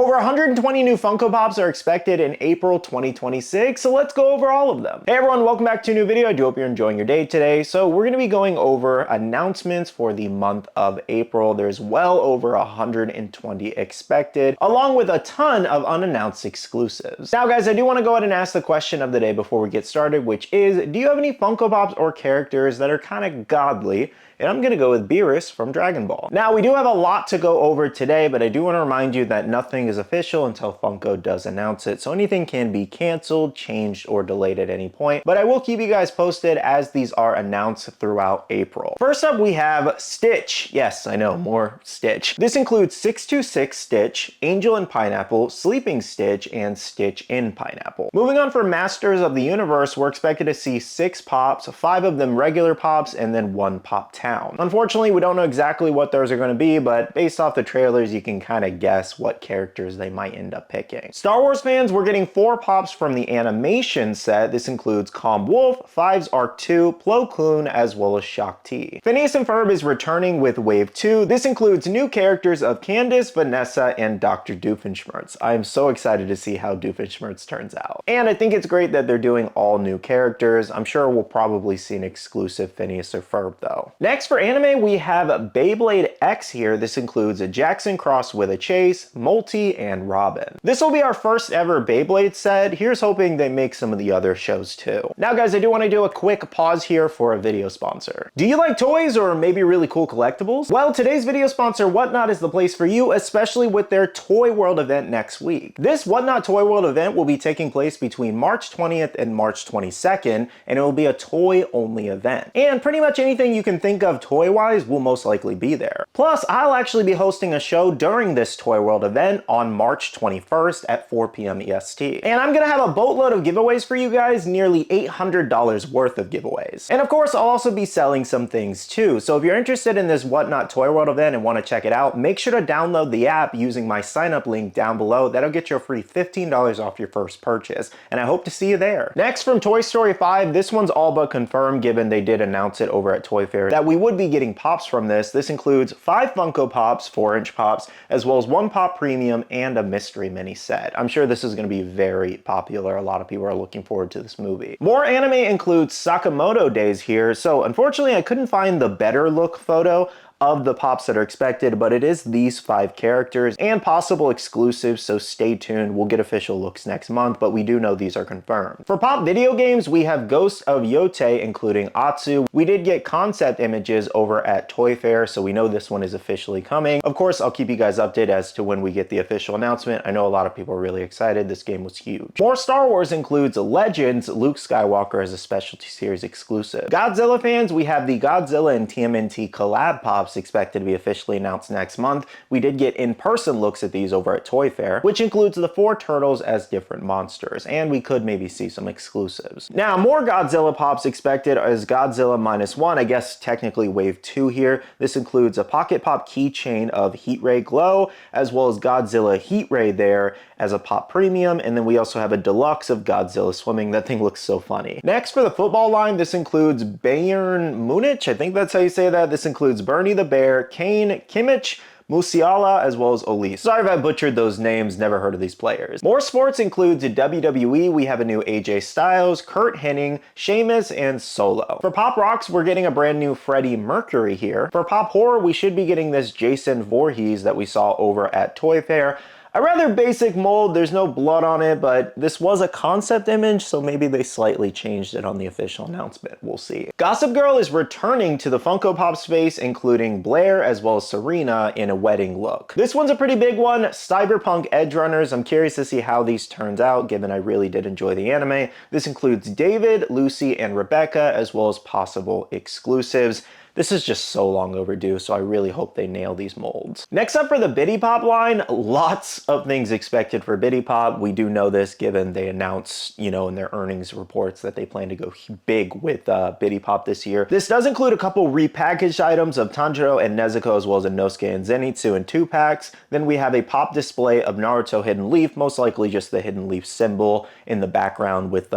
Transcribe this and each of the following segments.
Over 120 new Funko Pops are expected in April 2026, so let's go over all of them. Hey everyone, welcome back to a new video. I do hope you're enjoying your day today. So we're going to be going over announcements for the month of April. There's well over 120 expected, along with a ton of unannounced exclusives. Now guys, I do want to go ahead and ask the question of the day before we get started, which is, do you have any Funko Pops or characters that are kind of godly? And I'm gonna go with Beerus from Dragon Ball. Now, we do have a lot to go over today, but I do wanna remind you that nothing is official until Funko does announce it, so anything can be canceled, changed, or delayed at any point. But I will keep you guys posted as these are announced throughout April. First up, we have Stitch. Yes, I know, more Stitch. This includes 626 Stitch, Angel and Pineapple, Sleeping Stitch, and Stitch in Pineapple. Moving on for Masters of the Universe, we're expected to see 6 pops, 5 of them regular pops, and then 1 pop town. Unfortunately, we don't know exactly what those are going to be, but based off the trailers, you can kind of guess what characters they might end up picking. Star Wars fans, we're getting 4 pops from the animation set. This includes Calm Wolf, Fives R2, Plo Koon, as well as Shaak Ti. Phineas and Ferb is returning with Wave 2. This includes new characters of Candace, Vanessa, and Dr. Doofenshmirtz. I am so excited to see how Doofenshmirtz turns out. And I think it's great that they're doing all new characters. I'm sure we'll probably see an exclusive Phineas or Ferb though. Next for anime, we have Beyblade X here. This includes a Jackson crossed with a Chase, Multi, and Robin. This will be our first ever Beyblade set. Here's hoping they make some of the other shows too. Now guys, I do want to do a quick pause here for a video sponsor. Do you like toys or maybe really cool collectibles? Well, today's video sponsor, Whatnot, is the place for you, especially with their Toy World event next week. This Whatnot Toy World event will be taking place between March 20th and March 22nd, and it will be a toy-only event. And pretty much anything you can think of toy-wise will most likely be there. Plus, I'll actually be hosting a show during this Toy World event on March 21st at 4 p.m. EST. And I'm gonna have a boatload of giveaways for you guys, nearly $800 worth of giveaways. And of course, I'll also be selling some things too. So if you're interested in this Whatnot Toy World event and want to check it out, make sure to download the app using my sign up link down below. That'll get you a free $15 off your first purchase. And I hope to see you there. Next, from Toy Story 5, this one's all but confirmed given they did announce it over at Toy Fair that we would be getting pops from this. This includes 5 Funko Pops, 4-inch pops, as well as 1 Pop Premium and a mystery mini set. I'm sure this is going to be very popular. A lot of people are looking forward to this movie. More anime includes Sakamoto Days here. So unfortunately, I couldn't find the better look photo of the pops that are expected, but it is these 5 characters and possible exclusives, so stay tuned. We'll get official looks next month, but we do know these are confirmed. For pop video games, we have Ghost of Yotei, including Atsu. We did get concept images over at Toy Fair, so we know this one is officially coming. Of course, I'll keep you guys updated as to when we get the official announcement. I know a lot of people are really excited. This game was huge. More Star Wars includes Legends, Luke Skywalker as a specialty series exclusive. Godzilla fans, we have the Godzilla and TMNT collab pops expected to be officially announced next month. We did get in-person looks at these over at Toy Fair, which includes the 4 turtles as different monsters, and we could maybe see some exclusives. Now, more Godzilla pops expected as Godzilla -1, I guess technically wave 2 here. This includes a Pocket Pop keychain of Heat Ray Glow, as well as Godzilla Heat Ray there as a Pop Premium, and then we also have a deluxe of Godzilla swimming. That thing looks so funny. Next, for the football line, this includes Bayern Munich, I think that's how you say that. This includes Bernie the Bear, Kane, Kimmich, Musiala, as well as Olise. Sorry if I butchered those names, never heard of these players. More sports includes WWE. We have a new AJ Styles, Kurt Hennig, Sheamus, and Solo. For Pop Rocks, we're getting a brand new Freddie Mercury here. For Pop Horror, we should be getting this Jason Voorhees that we saw over at Toy Fair. A rather basic mold, there's no blood on it, but this was a concept image, so maybe they slightly changed it on the official announcement. We'll see. Gossip Girl is returning to the Funko Pop space, including Blair as well as Serena in a wedding look. This one's a pretty big one, Cyberpunk Edge Runners. I'm curious to see how these turns out, given I really did enjoy the anime. This includes David, Lucy, and Rebecca, as well as possible exclusives. This is just so long overdue, so I really hope they nail these molds. Next up for the Bitty Pop line, lots of things expected for Bitty Pop. We do know this given they announced, in their earnings reports that they plan to go big with Bitty Pop this year. This does include a couple repackaged items of Tanjiro and Nezuko, as well as Inosuke and Zenitsu in 2 packs. Then we have a pop display of Naruto Hidden Leaf, most likely just the Hidden Leaf symbol in the background with,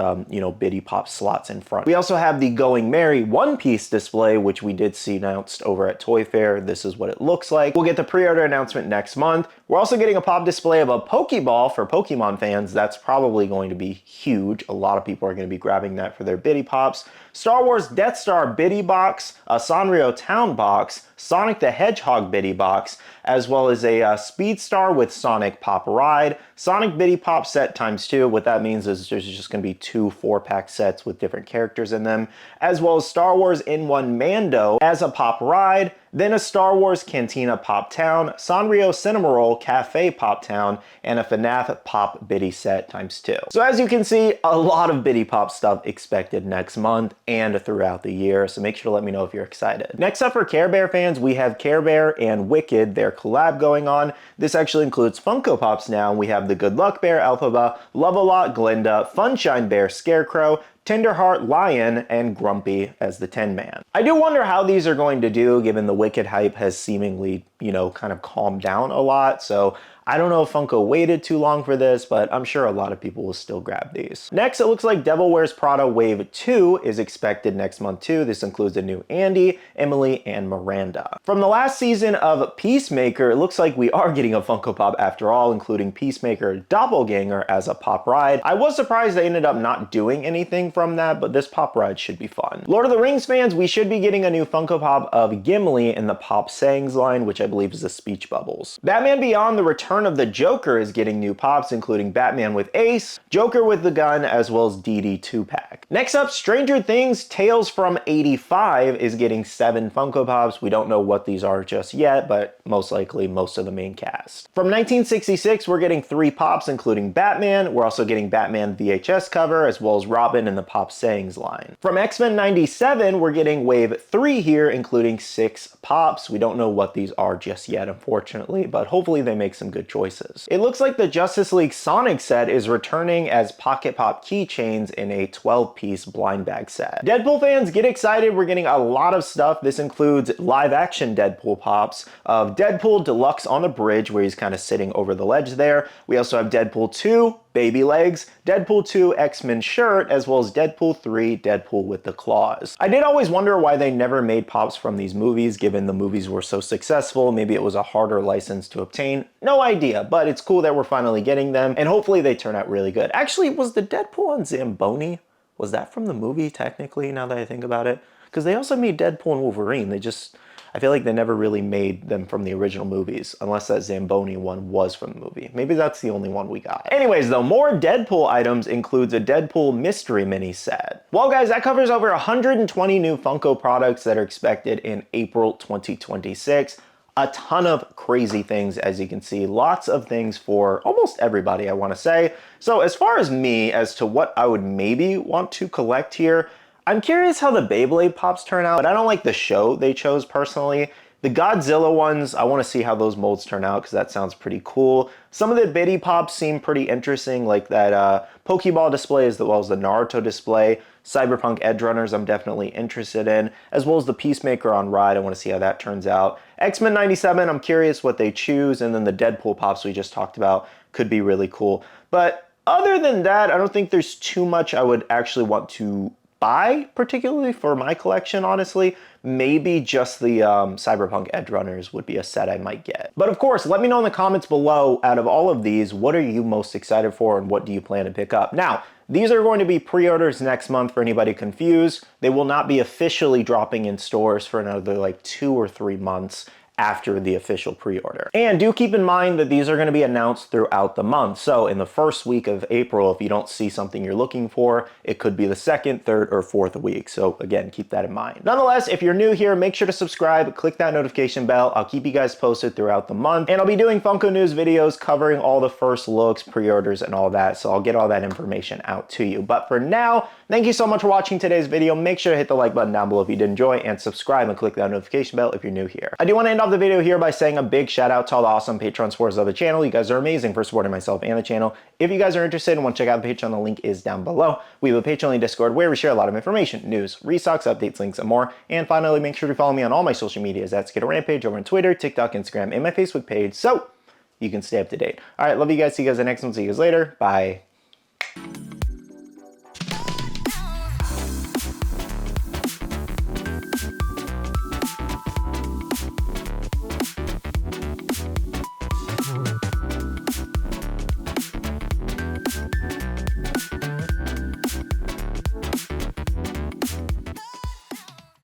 Bitty Pop slots in front. We also have the Going Merry One Piece display, which we did did see announced over at Toy Fair. This is what it looks like. We'll get the pre-order announcement next month. We're also getting a pop display of a Pokeball for Pokemon fans. That's probably going to be huge. A lot of people are going to be grabbing that for their Biddy Pops. Star Wars Death Star Biddy Box, a Sanrio Town Box, Sonic the Hedgehog Biddy Box, as well as a Speed Star with Sonic Pop Ride, Sonic Biddy Pop set ×2. What that means is there's just going to be 2 4-pack sets with different characters in them, as well as Star Wars In-1 Mando as a Pop Ride, then a Star Wars Cantina Pop Town, Sanrio Cinnamoroll Cafe Pop Town, and a FNAF Pop Biddy set ×2. So as you can see, a lot of Biddy Pop stuff expected next month and throughout the year, so make sure to let me know if you're excited. Next up for Care Bear fans, we have Care Bear and Wicked, their collab going on. This actually includes Funko Pops now. We have the Good Luck Bear, Elphaba, Love-A-Lot, Glinda, Funshine Bear, Scarecrow, Tenderheart Lion, and Grumpy as the Tin Man. I do wonder how these are going to do given the Wicked hype has seemingly, kind of calmed down a lot, so I don't know if Funko waited too long for this, but I'm sure a lot of people will still grab these. Next, it looks like Devil Wears Prada Wave 2 is expected next month too. This includes a new Andy, Emily, and Miranda. From the last season of Peacemaker, it looks like we are getting a Funko Pop after all, including Peacemaker Doppelganger as a Pop Ride. I was surprised they ended up not doing anything from that, but this Pop Ride should be fun. Lord of the Rings fans, we should be getting a new Funko Pop of Gimli in the Pop Sayings line, which I believe is the speech bubbles. Batman Beyond: The Return of the Joker is getting new pops, including Batman with Ace, Joker with the gun, as well as DD 2-pack. Next up, Stranger Things Tales from 85 is getting 7 Funko Pops. We don't know what these are just yet, but most likely most of the main cast. From 1966, we're getting 3 pops, including Batman. We're also getting Batman VHS cover, as well as Robin in the Pop Sayings line. From X-Men 97, we're getting Wave 3 here, including 6 pops. We don't know what these are just yet, unfortunately, but hopefully they make some good choices. It looks like the Justice League Sonic set is returning as Pocket Pop keychains in a 12-piece blind bag set. Deadpool fans, get excited. We're getting a lot of stuff. This includes live-action Deadpool pops of Deadpool Deluxe on the bridge, where he's kind of sitting over the ledge there. We also have Deadpool 2, Baby Legs, Deadpool 2 X-Men shirt, as well as Deadpool 3 Deadpool with the Claws. I did always wonder why they never made pops from these movies, given the movies were so successful. Maybe it was a harder license to obtain. No idea, but it's cool that we're finally getting them, and hopefully they turn out really good. Actually, was the Deadpool on Zamboni? Was that from the movie, technically, now that I think about it? Because they also made Deadpool and Wolverine. I feel like they never really made them from the original movies, unless that Zamboni one was from the movie. Maybe that's the only one we got. Anyways, though, more Deadpool items includes a Deadpool mystery mini set. Well, guys, that covers over 120 new Funko products that are expected in April 2026. A ton of crazy things, as you can see. Lots of things for almost everybody, I want to say. So as far as me, as to what I would maybe want to collect here, I'm curious how the Beyblade pops turn out, but I don't like the show they chose personally. The Godzilla ones, I want to see how those molds turn out because that sounds pretty cool. Some of the Biddy pops seem pretty interesting, like that Pokeball display as well as the Naruto display. Cyberpunk Edge Runners I'm definitely interested in, as well as the Peacemaker on Ride. I want to see how that turns out. X-Men 97, I'm curious what they choose, and then the Deadpool pops we just talked about could be really cool. But other than that, I don't think there's too much I would actually want to buy, particularly for my collection, honestly. Maybe just the Cyberpunk Edge Runners would be a set I might get. But of course, let me know in the comments below, out of all of these, what are you most excited for and what do you plan to pick up? Now, these are going to be pre-orders next month for anybody confused. They will not be officially dropping in stores for another like 2 or 3 months after the official pre-order. And do keep in mind that these are going to be announced throughout the month. So in the first week of April, if you don't see something you're looking for, it could be the 2nd, 3rd, or 4th week. So again, keep that in mind. Nonetheless, if you're new here, make sure to subscribe, click that notification bell. I'll keep you guys posted throughout the month. And I'll be doing Funko News videos covering all the first looks, pre-orders, and all that. So I'll get all that information out to you. But for now, thank you so much for watching today's video. Make sure to hit the like button down below if you did enjoy, and subscribe and click that notification bell if you're new here. I do want to end off the video here by saying a big shout out to all the awesome Patreon supporters of the channel. You guys are amazing for supporting myself and the channel. If you guys are interested and want to check out the Patreon, the link is down below. We have a Patreon Discord where we share a lot of information, news, restocks, updates, links, and more. And finally, make sure to follow me on all my social medias at Skittlerampage over on Twitter, TikTok, Instagram, and my Facebook page, so you can stay up to date. All right, love you guys. See you guys in the next one. See you guys later. Bye.